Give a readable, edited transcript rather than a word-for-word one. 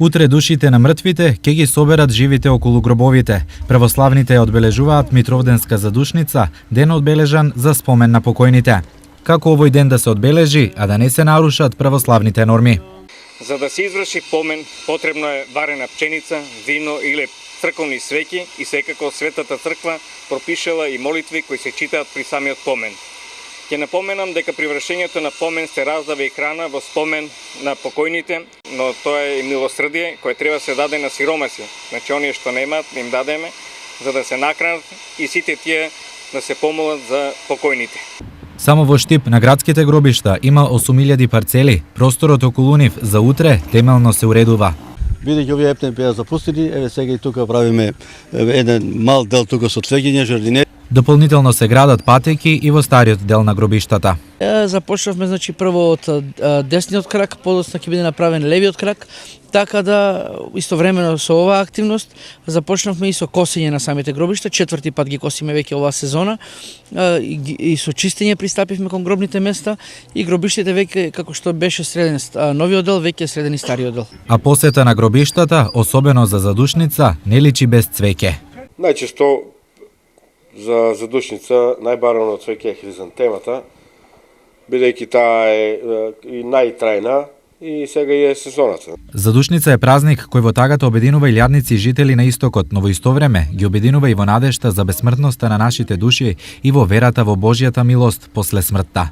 Утре душите на мртвите ќе ги соберат живите околу гробовите. Православните ја одбележуваат Митровденска задушница, ден одбележан за спомен на покојните. Како овој ден да се одбележи, а да не се нарушат православните норми? За да се изврши помен, потребно е варена пченица, вино или црковни свеќи и секако Светата црква пропишала и молитви кои се читаат при самиот помен. Ќе напоменам дека при вршењето на помен се раздава и храна во спомен на покојните, но тоа е милосрдие кое треба се даде на сиромаси. Значи оние што немаат им дадеме за да се нахранат и сите тие да се помолат за покојните. Само во Штип на градските гробишта има 8000 парцели. Просторот околу нив за утре темелно се уредува. Бидејќи овие ептен беа запустени, еве сега и тука правиме еден мал дел тука со цвеќиња, жардинери. Дополнително се градат патеки и во стариот дел на гробиштата. Започнавме прво од десниот крак, подоцна ќе биде направен левиот крак, така да истовремено со оваа активност започнавме и со косење на самите гробишта. Четврти пат ги косиме веќе оваа сезона и со чистење пристапивме кон гробните места и гробиштите веќе како што беше среден новиот дел, веќе е среден и стариот дел. А посета на гробиштата, особено за задушница, не личи без цвеќе. Најчесто за задушница најбарано цвеќе е хризантемата, бидејќи таа е и најтрајна и сега е сезоната. Задушница е празник кој во тагата обединува илјадници жители на истокот, но во исто време ги обединува и во надежта за бесмртноста на нашите души и во верата во Божјата милост после смртта.